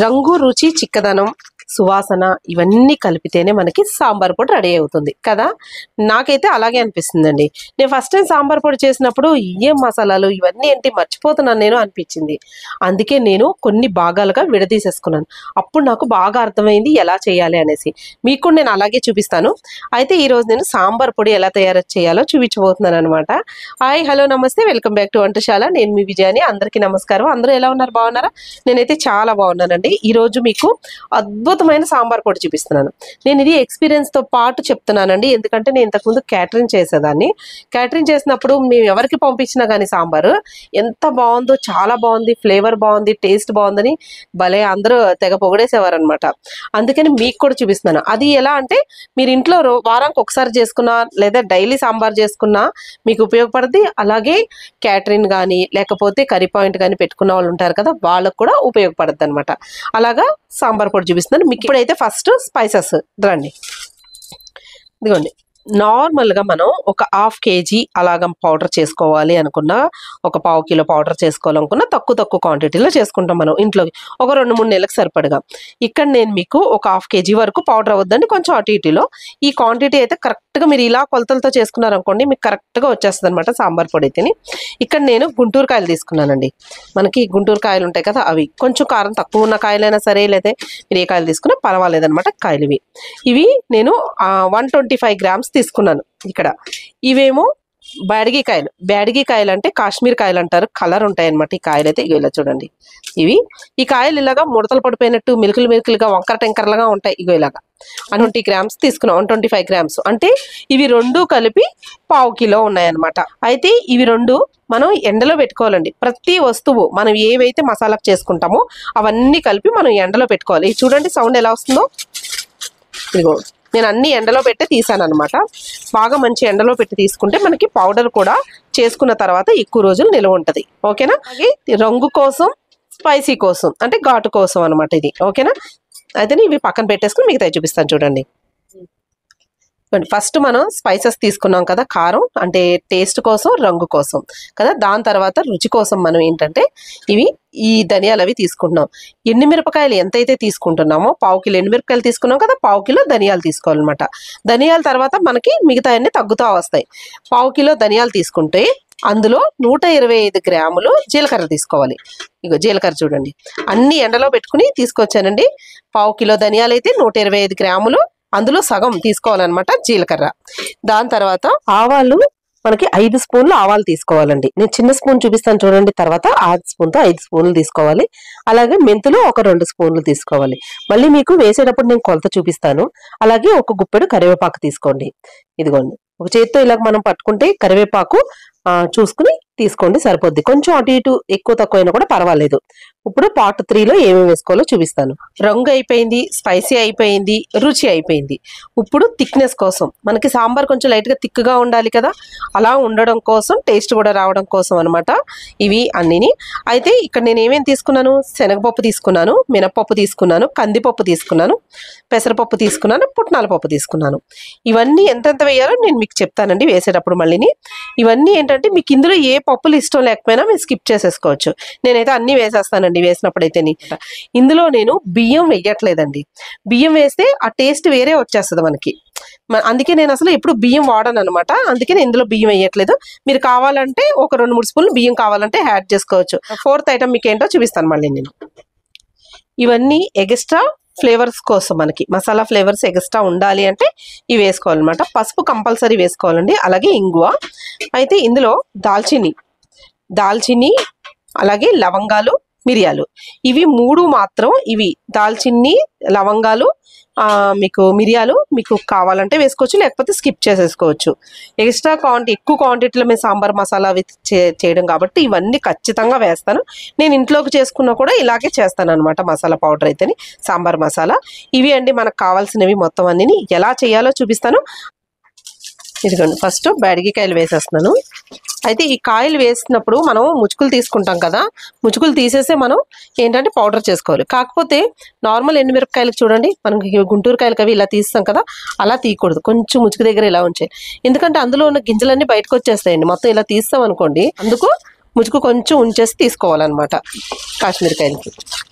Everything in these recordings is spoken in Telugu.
రంగు, రుచి, చిక్కదనం, సువాసన ఇవన్నీ కలిపితేనే మనకి సాంబార్ పొడి రెడీ అవుతుంది కదా. నాకైతే అలాగే అనిపిస్తుందండి. నేను ఫస్ట్ టైం సాంబార్ పొడి చేసినప్పుడు ఏం మసాలాలు ఇవన్నీ ఏంటి మర్చిపోతున్నాను నేను అనిపించింది. అందుకే నేను కొన్ని భాగాలుగా విడదీసేసుకున్నాను. అప్పుడు నాకు బాగా అర్థమైంది ఎలా చేయాలి అనేసి. మీకు నేను అలాగే చూపిస్తాను. అయితే ఈరోజు నేను సాంబార్ పొడి ఎలా తయారు చేయాలో చూపించబోతున్నాను అనమాట. హాయ్, హలో, నమస్తే, వెల్కమ్ బ్యాక్ టు వంటశాల. నేను మీ విజయాని. అందరికీ నమస్కారం. అందరూ ఎలా ఉన్నారు? బాగున్నారా? నేనైతే చాలా బాగున్నానండి. ఈరోజు మీకు అద్భుతమైన సాంబార్ పొడి చూపిస్తున్నాను. నేను ఇది ఎక్స్పీరియన్స్ తో పాటు చెప్తున్నానండి. ఎందుకంటే నేను ఇంతకుముందు క్యాటరింగ్ చేసేదాన్ని. క్యాటరింగ్ చేసినప్పుడు మేము ఎవరికి పంపించినా కానీ సాంబారు ఎంత బాగుందో, చాలా బాగుంది, ఫ్లేవర్ బాగుంది, టేస్ట్ బాగుందని భలే అందరూ తెగ పొగిడేసేవారు అనమాట. అందుకని మీకు కూడా చూపిస్తున్నాను. అది ఎలా అంటే మీరు ఇంట్లో వారానికి ఒకసారి చేసుకున్నా లేదా డైలీ సాంబార్ చేసుకున్నా మీకు ఉపయోగపడుతుంది. అలాగే క్యాటరింగ్ కానీ లేకపోతే కర్రీ పాయింట్ కానీ పెట్టుకున్న వాళ్ళు ఉంటారు కదా, వాళ్ళకు కూడా ఉపయోగపడుతుంది అనమాట. అలాగా సాంబార్ పొడి చూపిస్తున్నాను మీకు. ఇప్పుడైతే ఫస్ట్ స్పైసెస్ రండి. ఇదిగోండి, నార్మల్గా మనం ఒక 1/2 kg అలాగ పౌడర్ చేసుకోవాలి అనుకున్నా, ఒక 1/4 kg పౌడర్ చేసుకోవాలనుకున్నా తక్కువ క్వాంటిటీలో చేసుకుంటాం మనం ఇంట్లో ఒక 2-3 నెలలకు సరిపడగా. ఇక్కడ నేను మీకు ఒక 1/2 kg వరకు పౌడర్ అవ్వద్దండి, కొంచెం అటు ఇటులో. ఈ క్వాంటిటీ అయితే కరెక్ట్గా మీరు ఇలా కొలతలతో చేసుకున్నారనుకోండి మీకు కరెక్ట్గా వచ్చేస్తుంది అనమాట సాంబార్ పొడి అయితేని. ఇక్కడ నేను గుంటూరు కాయలు తీసుకున్నానండి. మనకి గుంటూరు కాయలు ఉంటాయి కదా, అవి కొంచెం కారం తక్కువ ఉన్న కాయలైనా సరే, లేదా మీరు ఏ కాయలు తీసుకున్నా పర్వాలేదనమాట. కాయలు ఇవి నేను 125 grams తీసుకున్నాను. ఇక్కడ ఇవేమో బ్యాడగి కాయలు అంటే కాశ్మీర్ కాయలు అంటారు, కలర్ ఉంటాయి అనమాట. ఈ కాయలు అయితే ఇలా చూడండి. ఈ కాయలు ఇలాగా ముడతలు పడిపోయినట్టు మిలుకలుగా వంకర టెంకర్లుగా ఉంటాయి. ఇలాగా 120 grams తీసుకున్నాం. 125 grams అంటే ఇవి రెండు కలిపి 1/4 kg ఉన్నాయన్నమాట. అయితే ఇవి రెండు మనం ఎండలో పెట్టుకోవాలండి. ప్రతి వస్తువు మనం ఏవైతే మసాలాకు చేసుకుంటామో అవన్నీ కలిపి మనం ఎండలో పెట్టుకోవాలి. చూడండి సౌండ్ ఎలా వస్తుందో. ఇదిగో నేను అన్ని ఎండలో పెట్టి తీసాను అనమాట. బాగా మంచి ఎండలో పెట్టి తీసుకుంటే మనకి పౌడర్ కూడా చేసుకున్న తర్వాత ఎక్కువ రోజులు నిల్వ ఉంటుంది. ఓకేనా. అలాగే రంగు కోసం, స్పైసీ కోసం అంటే ఘాటు కోసం అనమాట ఇది. ఓకేనా. అయితే ఇవి పక్కన పెట్టేసుకుని మిగతా చూపిస్తాను చూడండి. ఫస్ట్ మనం స్పైసెస్ తీసుకున్నాం కదా, కారం అంటే టేస్ట్ కోసం, రంగు కోసం కదా. దాని తర్వాత రుచి కోసం మనం ఏంటంటే ఈ ధనియాలు అవి తీసుకుంటున్నాం. ఎండుమిరపకాయలు ఎంతైతే తీసుకుంటున్నామో 1/4 kg ఎండుమిరపకాయలు తీసుకున్నాం కదా, 1/4 kg ధనియాలు తీసుకోవాలన్నమాట. ధనియాల తర్వాత మనకి మిగతా అన్ని తగ్గుతూ వస్తాయి. 1/4 kg ధనియాలు తీసుకుంటే అందులో 125 grams జీలకర్ర తీసుకోవాలి. ఇగో జీలకర్ర చూడండి, అన్ని ఎండలో పెట్టుకుని తీసుకొచ్చానండి. 1/4 kg ధనియాలు అయితే 125 grams, అందులో సగం తీసుకోవాలన్నమాట జీలకర్ర. దాని తర్వాత ఆవాలు మనకి 5 స్పూన్లు ఆవాలు తీసుకోవాలండి. నేను చిన్న స్పూన్ చూపిస్తాను చూడండి. తర్వాత ఆ స్పూన్తో 5 స్పూన్లు తీసుకోవాలి. అలాగే మెంతులు ఒక 2 స్పూన్లు తీసుకోవాలి. మళ్ళీ మీకు వేసేటప్పుడు నేను కొలత చూపిస్తాను. అలాగే ఒక గుప్పెడు కరివేపాకు తీసుకోండి. ఇదిగోండి, ఒక చేత్తో ఇలాగ మనం పట్టుకుంటే కరివేపాకు చూసుకుని తీసుకోండి, సరిపోద్ది. కొంచెం అటు ఇటు ఎక్కువ తక్కువ అయినా కూడా పర్వాలేదు. ఇప్పుడు పార్ట్ 3లో ఏమేమి వేసుకోవాలో చూపిస్తాను. రంగు అయిపోయింది, స్పైసీ అయిపోయింది, రుచి అయిపోయింది. ఇప్పుడు థిక్నెస్ కోసం మనకి సాంబార్ కొంచెం లైట్గా థిక్గా ఉండాలి కదా, అలా ఉండడం కోసం, టేస్ట్ కూడా రావడం కోసం అనమాట ఇవి అన్నిని. అయితే ఇక్కడ నేను ఏమేమి తీసుకున్నాను, శనగపప్పు తీసుకున్నాను, మినపప్పు తీసుకున్నాను, కందిపప్పు తీసుకున్నాను, పెసరపప్పు తీసుకున్నాను, పుట్నాల పప్పు తీసుకున్నాను. ఇవన్నీ ఎంతెంత వేయాలో నేను మీకు చెప్తానండి వేసేటప్పుడు మళ్ళీని. ఇవన్నీ ఏంటంటే మీకు ఇందులో ఏ పప్పులు ఇష్టం లేకపోయినా మీరు స్కిప్ చేసేసుకోవచ్చు. నేనైతే అన్ని వేసేస్తానండి వేసినప్పుడైతే. ఇందులో నేను బియ్యం వేయట్లేదండి. బియ్యం వేస్తే ఆ టేస్ట్ వేరే వచ్చేస్తుంది మనకి. అందుకే నేను అసలు ఎప్పుడు బియ్యం వాడను అనమాట. అందుకే నేను ఇందులో బియ్యం వేయట్లేదు. మీరు కావాలంటే ఒక 2-3 స్పూన్లు బియ్యం కావాలంటే యాడ్ చేసుకోవచ్చు. 4th ఐటమ్ మీకు ఏంటో చూపిస్తాను మళ్ళీ నేను. ఇవన్నీ ఎక్స్ట్రా ఫ్లేవర్స్ కోసం, మనకి మసాలా ఫ్లేవర్స్ ఎక్స్ట్రా ఉండాలి అంటే ఇవి వేసుకోవాలన్నమాట. పసుపు కంపల్సరీ వేసుకోవాలండి. అలాగే ఇంగువ. అయితే ఇందులో దాల్చిని అలాగే లవంగాలు, మిరియాలు, ఇవి 3 మాత్రం. ఇవి దాల్చిని, లవంగాలు, మీకు మిరియాలు మీకు కావాలంటే వేసుకోవచ్చు, లేకపోతే స్కిప్ చేసేసుకోవచ్చు. ఎక్స్ట్రా ఎక్కువ క్వాంటిటీలో మేము సాంబార్ మసాలా చేయడం కాబట్టి ఇవన్నీ ఖచ్చితంగా వేస్తాను. నేను ఇంట్లోకి చేసుకున్నా కూడా ఇలాగే చేస్తాను అనమాట. మసాలా పౌడర్ అయితేని సాంబార్ మసాలా. ఇవి అండి మనకు కావాల్సినవి మొత్తం అన్ని. ఎలా చేయాలో చూపిస్తాను. ఇదిగోండి, ఫస్ట్ బ్యాడగి కాయలు వేసేస్తున్నాను. అయితే ఈ కాయలు వేసినప్పుడు మనం ముచ్చుకులు తీసుకుంటాం కదా, ముచ్చుకులు తీసేసే మనం ఏంటంటే పౌడర్ చేసుకోవాలి. కాకపోతే నార్మల్ ఎండుమిరపకాయలకు చూడండి, మనం గుంటూరు కాయలకి అవి ఇలా తీస్తాం కదా, అలా తీయకూడదు. కొంచెం ముచ్చుకు దగ్గర ఇలా ఉంచాలి. ఎందుకంటే అందులో ఉన్న గింజలన్నీ బయటకు వచ్చేస్తాయండి. మొత్తం ఇలా తీస్తాం అనుకోండి, అందుకు ముచ్చుకు కొంచెం ఉంచేసి తీసుకోవాలన్నమాట కాశ్మీర్ కాయలకి.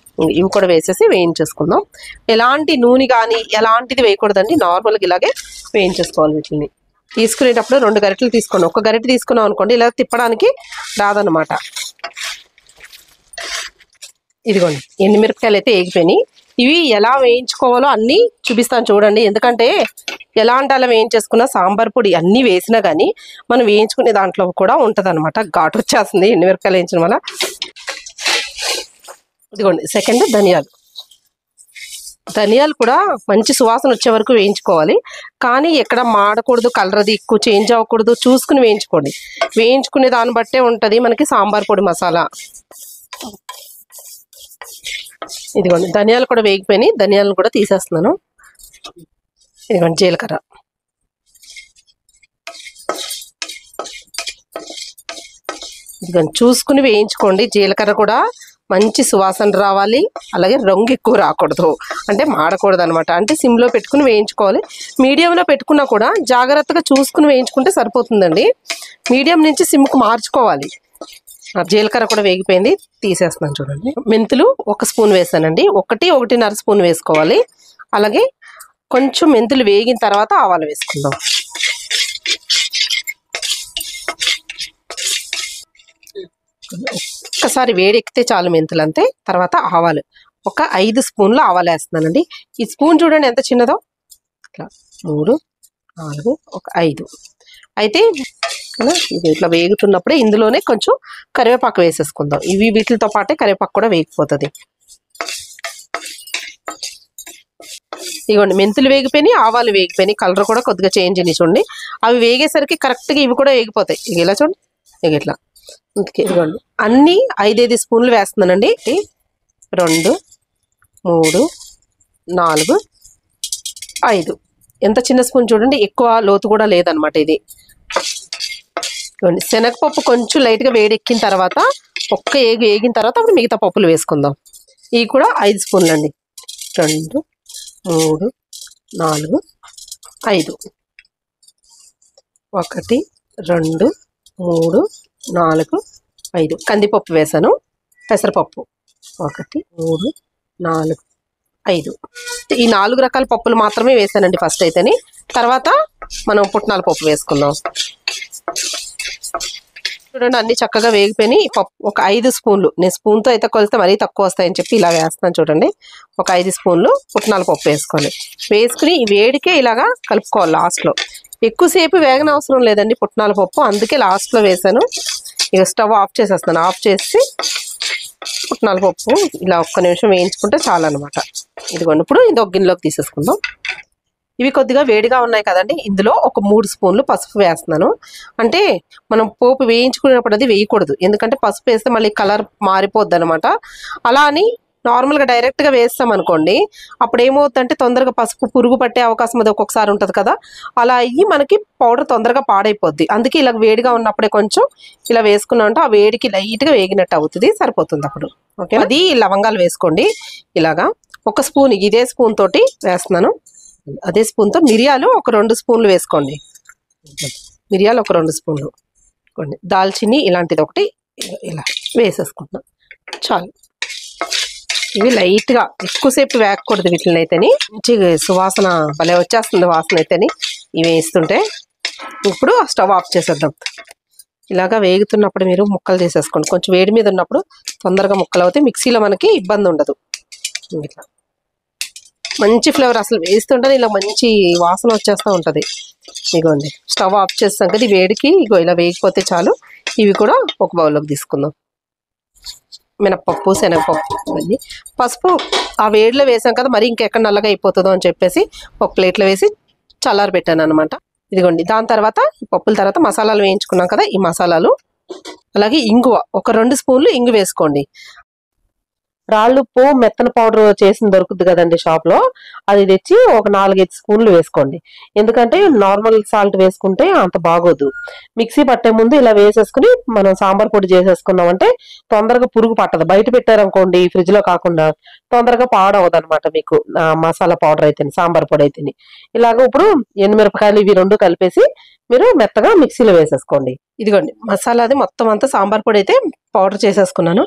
ఇవి కూడా వేసేసి వేయించేసుకుందాం. ఎలాంటి నూనె కానీ ఎలాంటిది వేయకూడదండి, నార్మల్గా ఇలాగే వేయించేసుకోవాలి. వీటిని తీసుకునేటప్పుడు 2 గరిటెలు తీసుకోండి. ఒక గరిటె తీసుకున్నాం అనుకోండి ఇలా తిప్పడానికి రాదనమాట. ఇదిగోండి ఎండుమిరపకాయలు అయితే వేగిపోయినాయి. ఇవి ఎలా వేయించుకోవాలో అన్నీ చూపిస్తాను చూడండి. ఎందుకంటే ఎలా అంటే అలా వేయించేసుకున్న సాంబార్ పొడి అన్నీ వేసినా కానీ మనం వేయించుకునే దాంట్లో కూడా ఉంటుంది అనమాట. ఘాటు వచ్చేస్తుంది ఎండుమిరపకాయలు వేయించడం వల్ల. ఇదిగోండి సెకండ్ ధనియాలు కూడా మంచి సువాసన వచ్చే వరకు వేయించుకోవాలి. కానీ ఎక్కడ మాడకూడదు, కలర్ అది ఎక్కువ చేంజ్ అవ్వకూడదు, చూసుకుని వేయించుకోండి. వేయించుకునే దాన్ని బట్టే ఉంటుంది మనకి సాంబార్ పొడి మసాలా. ఇదిగోండి ధనియాలు కూడా వేగిపోయినాయి. ధనియాలను కూడా తీసేస్తున్నాను. ఇదిగోండి జీలకర్ర, ఇదిగోండి చూసుకుని వేయించుకోండి. జీలకర్ర కూడా మంచి సువాసన రావాలి, అలాగే రంగు ఎక్కువ రాకూడదు, అంటే మాడకూడదు అనమాట. అంటే సిమ్లో పెట్టుకుని వేయించుకోవాలి. మీడియంలో పెట్టుకున్నా కూడా జాగ్రత్తగా చూసుకుని వేయించుకుంటే సరిపోతుందండి. మీడియం నుంచి సిమ్కు మార్చుకోవాలి. జీలకర్ర కూడా వేగిపోయింది, తీసేస్తున్నాను చూడండి. మెంతులు 1 స్పూన్ వేసానండి. 1-1.5 స్పూన్ వేసుకోవాలి. అలాగే కొంచెం మెంతులు వేగిన తర్వాత ఆవాలు వేసుకుందాం. ఒక్కసారి వేడెక్కితే చాలు మెంతులు, అంతే. తర్వాత ఆవాలు 5 స్పూన్లు ఆవాలు వేస్తున్నానండి. ఈ స్పూన్ చూడండి ఎంత చిన్నదో, ఇట్లా 3, 4, 5 అయితే ఇది ఇట్లా వేగుతున్నప్పుడే ఇందులోనే కొంచెం కరివేపాకు వేసేసుకుందాం. ఇవి వీటితో పాటే కరివేపాకు కూడా వేగిపోతుంది. ఇదిగోండి మెంతులు వేగిపోయినాయి, ఆవాలు వేగిపోయినాయి, కలర్ కూడా కొద్దిగా చేంజ్ అయినాయి చూడండి. అవి వేగేసరికి కరెక్ట్గా ఇవి కూడా వేగిపోతాయి. ఇలా చూడండి, ఇట్లా. ఇదిగోండి అన్నీ 5 స్పూన్లు వేస్తున్నానండి. 2, 3, 4, 5. ఎంత చిన్న స్పూన్ చూడండి, ఎక్కువ లోతు కూడా లేదనమాట ఇది. శనగపప్పు కొంచెం లైట్గా వేడెక్కిన తర్వాత వేగిన తర్వాత అప్పుడు మిగతా పప్పులు వేసుకుందాం. ఇవి కూడా 5 స్పూన్లు అండి. 2, 3, 4, 5. 1, 2, 3, 4, 5. కందిపప్పు వేసాను. పెసరపప్పు 1, 3, 4, 5. ఈ 4 రకాల పప్పులు మాత్రమే వేసానండి ఫస్ట్ అయితేని. తర్వాత మనం పుట్నాల పప్పు వేసుకుందాం. చూడండి అన్ని చక్కగా వేగిపోయినాయి. పప్పు 5 స్పూన్లు, నేను స్పూన్తో అయితే కొలిస్తే మరీ తక్కువ వస్తాయని చెప్పి ఇలా వేస్తున్నాను చూడండి. 5 స్పూన్లు పుట్నాల పప్పు వేసుకోవాలి. వేసుకుని ఈ వేడికే ఇలాగా కలుపుకోవాలి. లాస్ట్లో ఎక్కువసేపు వేగన అవసరం లేదండి పుట్నాల పప్పు, అందుకే లాస్ట్లో వేసాను. ఇక స్టవ్ ఆఫ్ చేసేస్తాను. ఆఫ్ చేసి పుట్నాల పప్పు ఇలా 1 నిమిషం వేయించుకుంటే చాలు అనమాట. ఇదిగోండి ఇప్పుడు ఇది ఒక గిన్నెలోకి తీసేసుకుందాం. ఇవి కొద్దిగా వేడిగా ఉన్నాయి కదండి, ఇందులో 3 స్పూన్లు పసుపు వేస్తున్నాను. అంటే మనం పోపు వేయించుకునేటప్పుడు అది వేయకూడదు, ఎందుకంటే పసుపు వేస్తే మళ్ళీ కలర్ మారిపోద్ది అనమాట. అలా అని నార్మల్గా డైరెక్ట్గా వేస్తాం అనుకోండి, అప్పుడు ఏమవుతుందంటే తొందరగా పసుపు పురుగు పట్టే అవకాశం అది ఒక్కొక్కసారి ఉంటుంది కదా. అలా అయ్యి మనకి పౌడర్ తొందరగా పాడైపోద్ది. అందుకే ఇలా వేడిగా ఉన్నప్పుడే కొంచెం ఇలా వేసుకున్నామంటే ఆ వేడికి లైట్గా వేగినట్టు అవుతుంది, సరిపోతుంది అప్పుడు. ఓకే, అది లవంగాలు వేసుకోండి. ఇలాగా 1 స్పూన్ ఇదే స్పూన్ తోటి వేస్తున్నాను. అదే స్పూన్తో మిరియాలు 2 స్పూన్లు వేసుకోండి. మిరియాలు 2 స్పూన్లు. దాల్చిని ఇలాంటిది ఒకటి ఇలా వేసేసుకుంటున్నాం చాలు. ఇవి లైట్గా ఎక్కువసేపు వేగకూడదు వీటిని అయితేని. మంచి సువాసన భలే వచ్చేస్తుంది వాసన అయితేని ఇవి వేస్తుంటే. ఇప్పుడు స్టవ్ ఆఫ్ చేసేద్దాం. ఇలాగా వేగుతున్నప్పుడు మీరు ముక్కలు చేసేసుకోండి. కొంచెం వేడి మీద ఉన్నప్పుడు తొందరగా ముక్కలు అవుతాయి, మిక్సీలో మనకి ఇబ్బంది ఉండదు. ఇట్లా మంచి ఫ్లేవర్, అసలు వేస్తుంటే ఇలా మంచి వాసన వచ్చేస్తూ ఉంటుంది. ఇగోండి స్టవ్ ఆఫ్ చేస్తాం కదా, ఈ వేడికి ఇగో ఇలా వేగిపోతే చాలు. ఇవి కూడా ఒక బౌల్లోకి తీసుకుందాం. మినప్పప్పు, శనగపప్పు, ఇవన్నీ పసుపు ఆ వేడిలో వేసాం కదా, మరి ఇంకెక్కడ నల్లగా అయిపోతుందో అని చెప్పేసి ఒక ప్లేట్లో వేసి చల్లారి పెట్టాను అనమాట. ఇదిగోండి దాని తర్వాత పప్పుల తర్వాత మసాలాలు వేయించుకున్నాం కదా, ఈ మసాలాలు, అలాగే ఇంగువ 2 స్పూన్లు ఇంగు వేసుకోండి. రాళ్ళుప్పు మెత్తన పౌడర్ చేసిన దొరుకుతుంది కదండి షాప్ లో, అది తెచ్చి 4-5 స్పూన్లు వేసుకోండి. ఎందుకంటే నార్మల్ సాల్ట్ వేసుకుంటే అంత బాగోదు. మిక్సీ పట్టే ముందు ఇలా వేసేసుకుని మనం సాంబార్ పొడి చేసేసుకున్నామంటే తొందరగా పురుగు పట్టదు. బయట పెట్టారనుకోండి ఫ్రిడ్జ్ లో కాకుండా తొందరగా పాడవదు అనమాట మీకు మసాలా పౌడర్ అయితే, సాంబార్ పొడి అయితే. ఇలాగ ఇప్పుడు ఎండుమిరపకాయలు ఇవి 2 కలిపేసి మీరు మెత్తగా మిక్సీలో వేసేసుకోండి. ఇదిగోండి మసాలాది మొత్తం అంతా సాంబార్ పొడి అయితే పౌడర్ చేసేసుకున్నాను.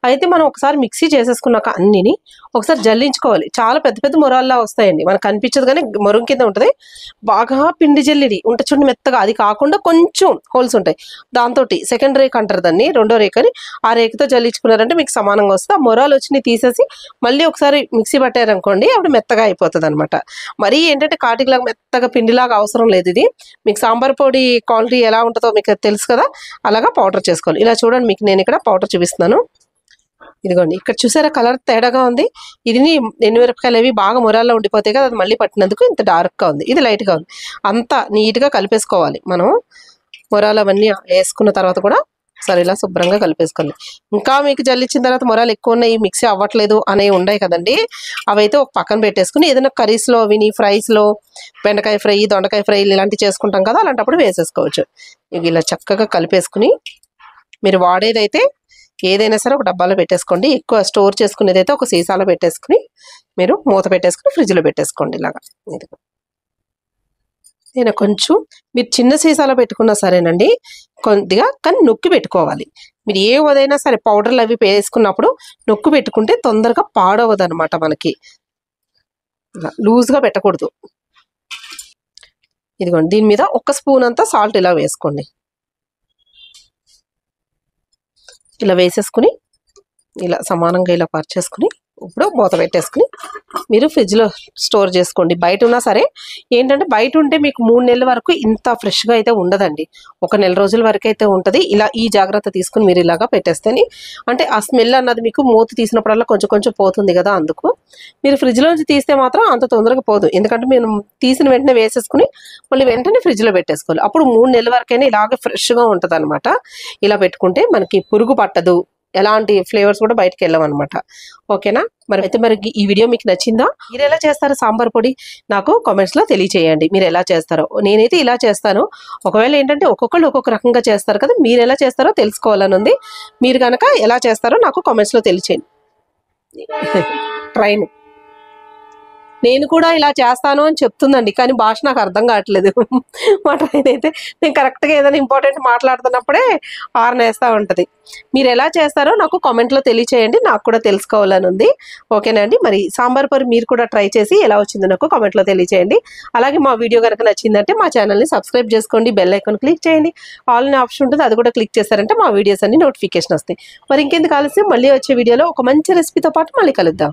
అయితే మనం ఒకసారి మిక్సీ చేసేసుకున్నాక అన్నిని ఒకసారి జల్లించుకోవాలి. చాలా పెద్ద పెద్ద మొరాల్లా వస్తాయండి, మనకు కనిపించదు కానీ మొరం కింద ఉంటుంది. బాగా పిండి జల్లిడి ఉంటే చూడండి మెత్తగా, అది కాకుండా కొంచెం హోల్స్ ఉంటాయి, దాంతో సెకండ్ రేక్ అంటారు దాన్ని, రెండో రేక్ అని. ఆ రేకుతో జల్లించుకున్నారంటే మీకు సమానంగా వస్తుంది. ఆ మొరాలు వచ్చినాయి తీసేసి మళ్ళీ ఒకసారి మిక్సీ పట్టారనుకోండి అప్పుడు మెత్తగా అయిపోతుంది అనమాట. మరీ ఏంటంటే కాటిలాగా మెత్తగా పిండిలాగా అవసరం లేదు. ఇది మీకు సాంబార్ పొడి క్వాలిటీ ఎలా ఉంటుందో మీకు తెలుసు కదా, అలాగా పౌడర్ చేసుకోవాలి. ఇలా చూడండి, మీకు నేను ఇక్కడ పౌడర్ చూపిస్తున్నాను. ఇదిగోండి, ఇక్కడ చూసారా కలర్ తేడాగా ఉంది. ఇది ఎండుమిరపకాయలు అవి బాగా మొరాల్లో ఉండిపోతాయి కదా, అది మళ్ళీ పట్టినందుకు ఇంత డార్క్గా ఉంది, ఇది లైట్గా ఉంది. అంతా నీట్గా కలిపేసుకోవాలి. మనం మొరాలు అవన్నీ వేసుకున్న తర్వాత కూడా సరే ఇలా శుభ్రంగా కలిపేసుకోవాలి. ఇంకా మీకు జల్లించిన తర్వాత మొరాలు ఎక్కువ ఉన్నాయి, మిక్సీ అవ్వట్లేదు అనేవి ఉన్నాయి కదండి, అవైతే ఒక పక్కన పెట్టేసుకుని ఏదైనా కర్రీస్లో విని ఫ్రైస్లో బెండకాయ ఫ్రై, దొండకాయ ఫ్రై ఇలాంటివి చేసుకుంటాం కదా, అలాంటప్పుడు వేసేసుకోవచ్చు. ఇవి ఇలా చక్కగా కలిపేసుకుని మీరు వాడేదైతే ఏదైనా సరే ఒక డబ్బాలో పెట్టేసుకోండి. ఎక్కువ స్టోర్ చేసుకునేది అయితే ఒక సీసాలో పెట్టేసుకుని మీరు మూత పెట్టేసుకుని ఫ్రిడ్జ్లో పెట్టేసుకోండి. ఇలాగా ఇది నేను కొంచెం మీరు చిన్న సీసాలో పెట్టుకున్నా సరేనండి, కొద్దిగా కానీ నొక్కి పెట్టుకోవాలి. మీరు ఏ వదైనా సరే పౌడర్లు అవి వేసుకున్నప్పుడు నొక్కి పెట్టుకుంటే తొందరగా పాడవదు అనమాట. మనకి లూజ్గా పెట్టకూడదు. ఇదిగోండి, దీని మీద 1 స్పూన్ అంతా సాల్ట్ ఇలా వేసుకోండి. ఇలా వేసేసుకుని ఇలా సమానంగా ఇలా పరిచేసుకుని ఇప్పుడు మూత పెట్టేసుకుని మీరు ఫ్రిడ్జ్లో స్టోర్ చేసుకోండి. బయట ఉన్నా సరే ఏంటంటే బయట ఉంటే మీకు 3 నెలల వరకు ఇంత ఫ్రెష్గా అయితే ఉండదండి, 1 నెల రోజుల వరకు అయితే ఉంటుంది. ఇలా ఈ జాగ్రత్త తీసుకుని మీరు ఇలాగా పెట్టేస్తేనే అంటే ఆ స్మెల్ అన్నది మీకు మూత తీసినప్పుడల్లా కొంచెం కొంచెం పోతుంది కదా, అందుకు మీరు ఫ్రిడ్జ్లోంచి తీస్తే మాత్రం అంత తొందరగా పోదు. ఎందుకంటే మేము తీసిన వెంటనే వేసేసుకుని మళ్ళీ వెంటనే ఫ్రిడ్జ్లో పెట్టేసుకోవాలి. అప్పుడు 3 నెలల వరకైనా ఇలాగే ఫ్రెష్గా ఉంటుంది అనమాట. ఇలా పెట్టుకుంటే మనకి పురుగు పట్టదు, ఎలాంటి ఫ్లేవర్స్ కూడా బయటకు వెళ్ళవన్నమాట. ఓకేనా? మరి ఈ వీడియో మీకు నచ్చిందా? మీరు ఎలా చేస్తారో సాంబార్ పొడి నాకు కామెంట్స్లో తెలియచేయండి. మీరు ఎలా చేస్తారో, నేనైతే ఇలా చేస్తాను. ఒకవేళ ఏంటంటే ఒక్కొక్కళ్ళు ఒక్కొక్క రకంగా చేస్తారు కదా, మీరు ఎలా చేస్తారో తెలుసుకోవాలని ఉంది. మీరు కనుక ఎలా చేస్తారో నాకు కామెంట్స్లో తెలియచేయండి. ట్రైన్ నేను కూడా ఇలా చేస్తాను అని చెప్తుందండి, కానీ భాష నాకు అర్థం కావట్లేదు. మా ట్రైన్ అయితే నేను కరెక్ట్గా ఏదైనా ఇంపార్టెంట్ మాట్లాడుతున్నప్పుడే హార్న్ వేస్తూ ఉంటుంది. మీరు ఎలా చేస్తారో నాకు కామెంట్లో తెలియచేయండి, నాకు కూడా తెలుసుకోవాలని ఉంది. ఓకేనా అండి? మరి సాంబార్ పొడి మీరు కూడా ట్రై చేసి ఎలా వచ్చిందో నాకు కామెంట్లో తెలియచేయండి. అలాగే మా వీడియో కనుక నచ్చిందంటే మా ఛానల్ని సబ్స్క్రైబ్ చేసుకోండి, బెల్ ఐకాన్ క్లిక్ చేయండి, ఆల్ అనే ఆప్షన్ ఉంటుంది, అది కూడా క్లిక్ చేస్తారంటే మా వీడియోస్ అన్ని నోటిఫికేషన్ వస్తాయి. మరి ఇంకెందుకు ఆలస్యం, మళ్ళీ వచ్చే వీడియోలో ఒక మంచి రెసిపీతో పాటు మళ్ళీ కలుద్దాం.